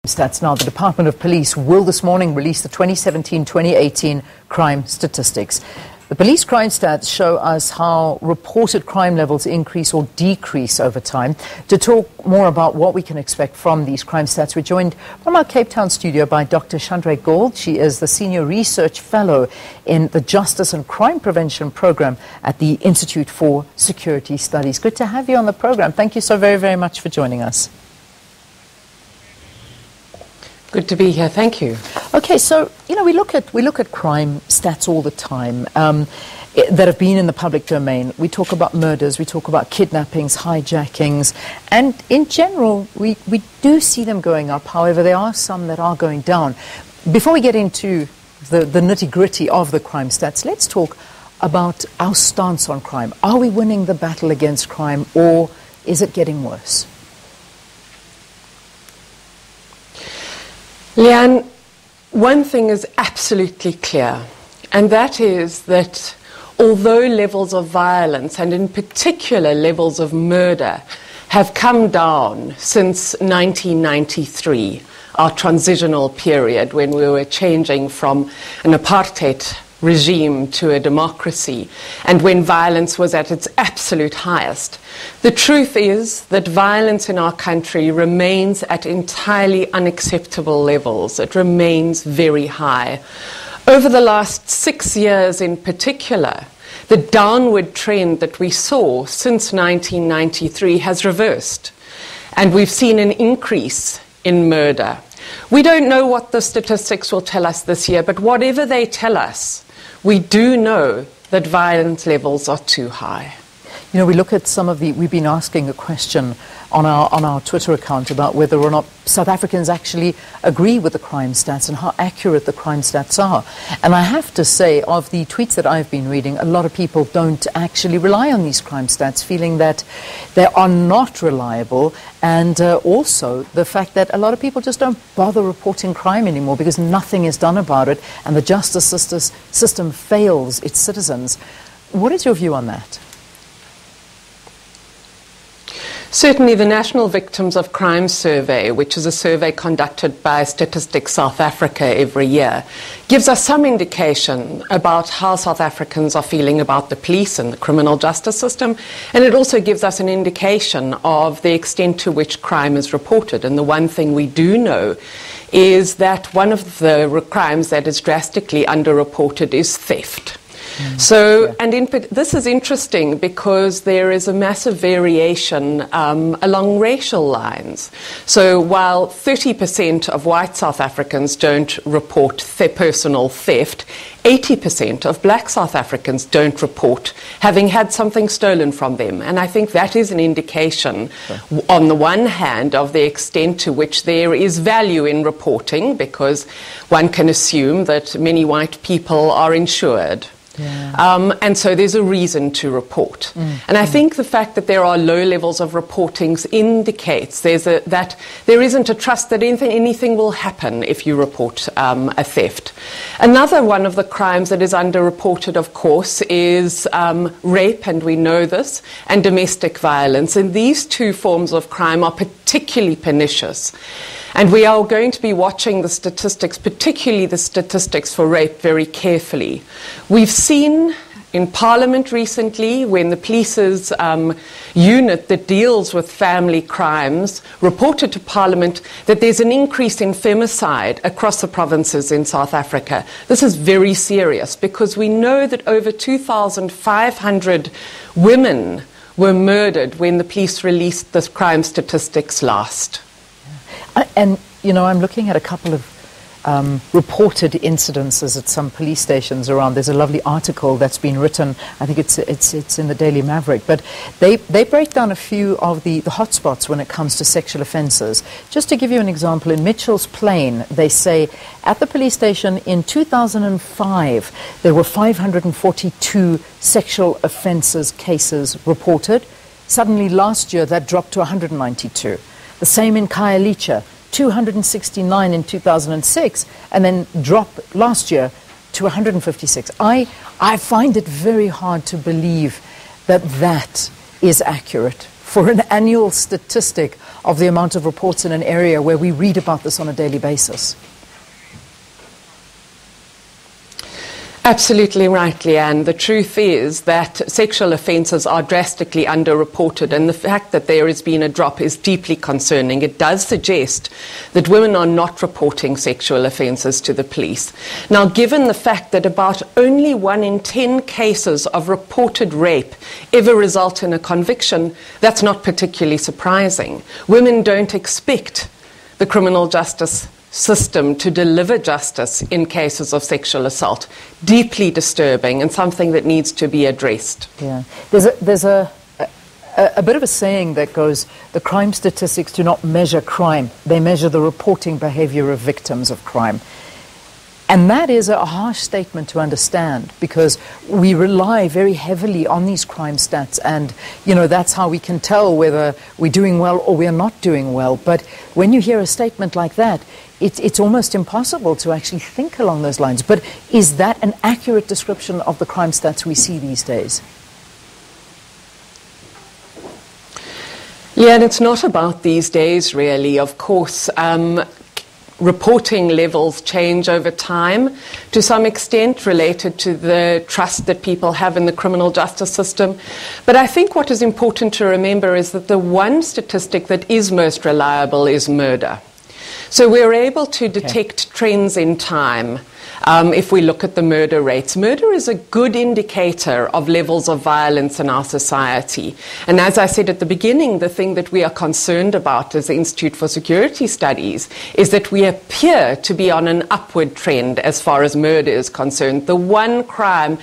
Stats now. The Department of Police will this morning release the 2017-2018 crime statistics. The police crime stats show us how reported crime levels increase or decrease over time. To talk more about what we can expect from these crime stats, we're joined from our Cape Town studio by Dr Chandre Gould. She is the Senior Research Fellow in the Justice and Crime Prevention Program at the Institute for Security Studies. Good to have you on the program. Thank you so very, very much for joining us. Good to be here. Thank you. Okay, so we look at crime stats all the time that have been in the public domain. We talk about murders, we talk about kidnappings, hijackings, and in general, we do see them going up. However, there are some that are going down. Before we get into the nitty-gritty of the crime stats, let's talk about our stance on crime. Are we winning the battle against crime, or is it getting worse? Leanne, one thing is absolutely clear, and that is that although levels of violence, and in particular levels of murder, have come down since 1993, our transitional period when we were changing from an apartheid regime to a democracy, and when violence was at its absolute highest. The truth is that violence in our country remains at entirely unacceptable levels. It remains very high. Over the last 6 years in particular, the downward trend that we saw since 1993 has reversed, and we've seen an increase in murder. We don't know what the statistics will tell us this year, but whatever they tell us, we do know that violence levels are too high. We look at some of we've been asking a question on our Twitter account about whether or not South Africans actually agree with the crime stats and how accurate the crime stats are. And I have to say, of the tweets that I've been reading, a lot of people don't actually rely on these crime stats, feeling that they are not reliable, and also the fact that a lot of people just don't bother reporting crime anymore because nothing is done about it, and the justice system fails its citizens. What is your view on that? Certainly the National Victims of Crime Survey, which is a survey conducted by Statistics South Africa every year, gives us some indication about how South Africans are feeling about the police and the criminal justice system, and it also gives us an indication of the extent to which crime is reported. And the one thing we do know is that one of the crimes that is drastically underreported is theft. So, and this is interesting because there is a massive variation along racial lines. So while 30% of white South Africans don't report personal theft, 80% of black South Africans don't report having had something stolen from them. And I think that is an indication, on the one hand, of the extent to which there is value in reporting, because one can assume that many white people are insured. Yeah. And so there's a reason to report. And I think the fact that there are low levels of reportings indicates that there isn't a trust that anything will happen if you report a theft. Another one of the crimes that is underreported, of course, is rape, and we know this, and domestic violence. And these two forms of crime are particularly pernicious. And we are going to be watching the statistics, particularly the statistics for rape, very carefully. We've seen in Parliament recently, when the police's unit that deals with family crimes reported to Parliament that there's an increase in femicide across the provinces in South Africa. This is very serious because we know that over 2,500 women were murdered when the police released the crime statistics last. And, I'm looking at a couple of reported incidences at some police stations around. There's a lovely article that's been written, I think it's in the Daily Maverick, but they break down a few of the hotspots when it comes to sexual offences. Just to give you an example, in Mitchell's Plain, they say at the police station in 2005, there were 542 sexual offences cases reported. Suddenly last year, that dropped to 192. The same in Khayelitsha, 269 in 2006, and then drop last year to 156. I find it very hard to believe that is accurate for an annual statistic of the amount of reports in an area where we read about this on a daily basis? Absolutely right, Leanne. The truth is that sexual offences are drastically underreported, and the fact that there has been a drop is deeply concerning. It does suggest that women are not reporting sexual offences to the police. Now, given the fact that about only 1 in 10 cases of reported rape ever result in a conviction, that's not particularly surprising. Women don't expect the criminal justice system to deliver justice in cases of sexual assault. Deeply disturbing and something that needs to be addressed. Yeah, there's a bit of a saying that goes, the crime statistics do not measure crime, they measure the reporting behavior of victims of crime. And that is a harsh statement to understand, because we rely very heavily on these crime stats, and that's how we can tell whether we're doing well or we're not doing well. But when you hear a statement like that, it's almost impossible to actually think along those lines. But is that an accurate description of the crime stats we see these days? Yeah, and it's not about these days, really. Of course, reporting levels change over time, to some extent related to the trust that people have in the criminal justice system. But I think what is important to remember is that the one statistic that is most reliable is murder. So we're able to detect trends in time if we look at the murder rates. Murder is a good indicator of levels of violence in our society. And as I said at the beginning, the thing that we are concerned about as the Institute for Security Studies is that we appear to be on an upward trend as far as murder is concerned. The one crime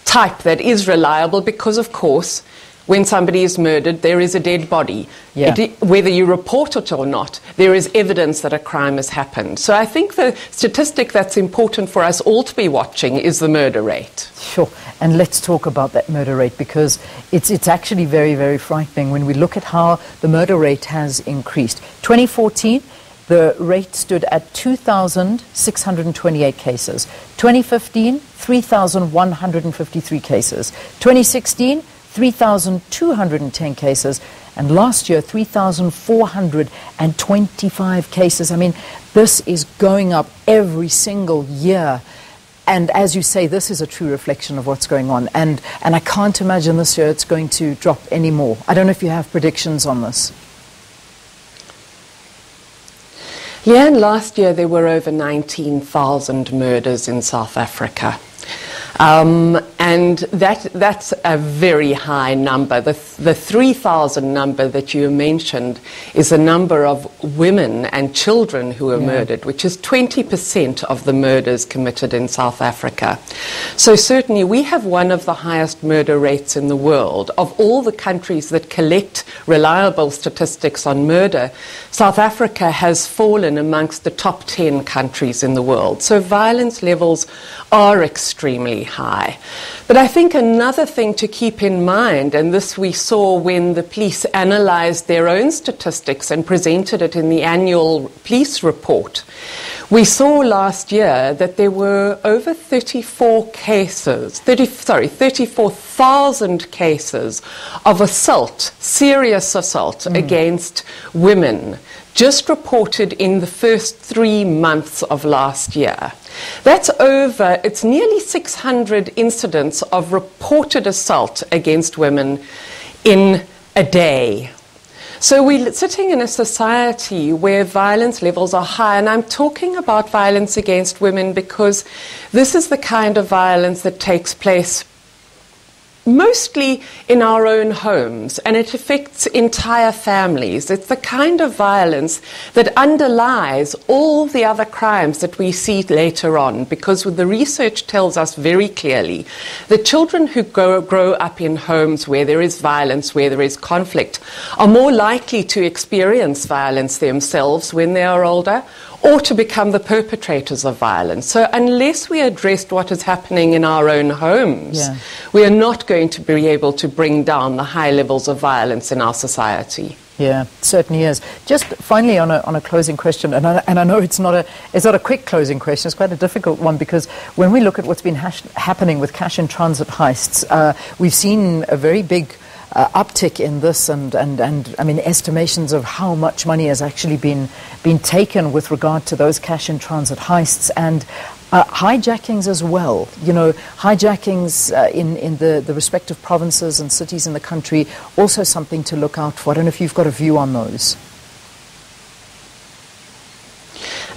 type that is reliable, because of course, when somebody is murdered, there is a dead body. Yeah. Whether you report it or not, there is evidence that a crime has happened. So I think the statistic that's important for us all to be watching is the murder rate. Sure. And let's talk about that murder rate, because it's actually very, very frightening when we look at how the murder rate has increased. 2014, the rate stood at 2,628 cases. 2015, 3,153 cases. 2016, 3,210 cases, and last year 3,425 cases. I mean, this is going up every single year, and as you say, this is a true reflection of what's going on, and I can't imagine this year it's going to drop any more. I don't know if you have predictions on this. Yeah, and last year there were over 19,000 murders in South Africa. And that's a very high number. The 3,000 number that you mentioned is a number of women and children who were murdered, which is 20% of the murders committed in South Africa. So certainly we have one of the highest murder rates in the world. Of all the countries that collect reliable statistics on murder, South Africa has fallen amongst the top 10 countries in the world. So violence levels are extremely high. But I think another thing to keep in mind, and this we saw when the police analysed their own statistics and presented it in the annual police report, we saw last year that there were over 34,000 cases of assault, serious assault against women, just reported in the first 3 months of last year. It's nearly 600 incidents of reported assault against women in a day. So we're sitting in a society where violence levels are high, and I'm talking about violence against women because this is the kind of violence that takes place mostly in our own homes, and it affects entire families. It's the kind of violence that underlies all the other crimes that we see later on, because the research tells us very clearly that children who grow up in homes where there is violence, where there is conflict, are more likely to experience violence themselves when they are older, or to become the perpetrators of violence. So unless we address what is happening in our own homes, we are not going to be able to bring down the high levels of violence in our society. Yeah, it certainly is. Just finally on a closing question, and I know it's not a quick closing question, it's quite a difficult one, because when we look at what's been happening with cash in transit heists, we've seen a very big uptick in this, and I mean estimations of how much money has actually been taken with regard to those cash in transit heists and hijackings as well. You know, hijackings in the respective provinces and cities in the country, also something to look out for. I don't know if you've got a view on those.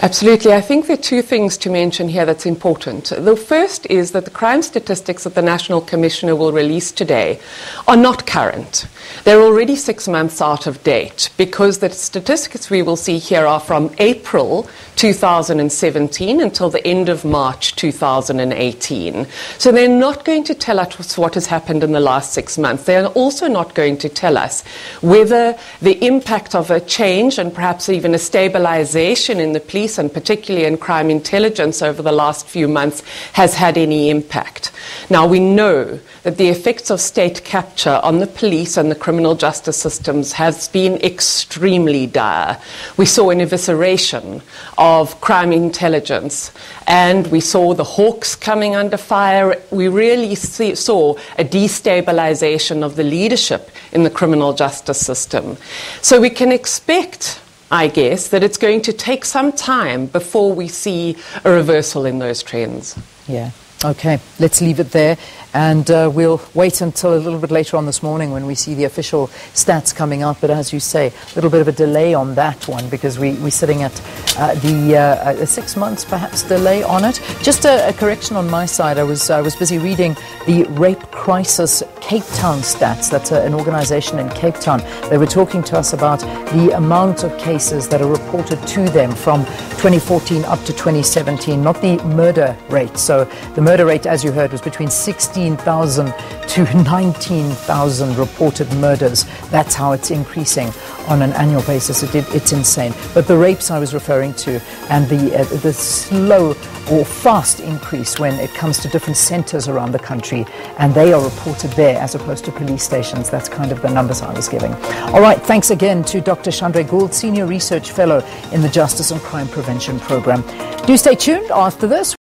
Absolutely. I think there are two things to mention here that's important. The first is that the crime statistics that the National Commissioner will release today are not current. They're already 6 months out of date because the statistics we will see here are from April 2017 until the end of March 2018. So they're not going to tell us what has happened in the last 6 months. They're also not going to tell us whether the impact of a change and perhaps even a stabilization in the police and particularly in crime intelligence over the last few months has had any impact. Now, we know that the effects of state capture on the police and the criminal justice systems has been extremely dire. We saw an evisceration of crime intelligence, and we saw the hawks coming under fire. We really saw a destabilization of the leadership in the criminal justice system. So we can expect, I guess, that it's going to take some time before we see a reversal in those trends. Yeah. Okay, let's leave it there, and we'll wait until a little bit later on this morning when we see the official stats coming out. But as you say, a little bit of a delay on that one because we're sitting at the 6 months perhaps delay on it. Just a correction on my side. I was busy reading the Rape Crisis Cape Town stats. That's an organization in Cape Town. They were talking to us about the amount of cases that are reported to them from 2014 up to 2017, not the murder rate. So the murder rate, as you heard, was between 16,000 to 19,000 reported murders. That's how it's increasing on an annual basis. It's insane. But the rapes I was referring to, and the slow or fast increase when it comes to different centres around the country, and they are reported there as opposed to police stations. That's kind of the numbers I was giving. All right, thanks again to Dr. Chandre Gould, Senior Research Fellow in the Justice and Crime Prevention Programme. Do stay tuned after this.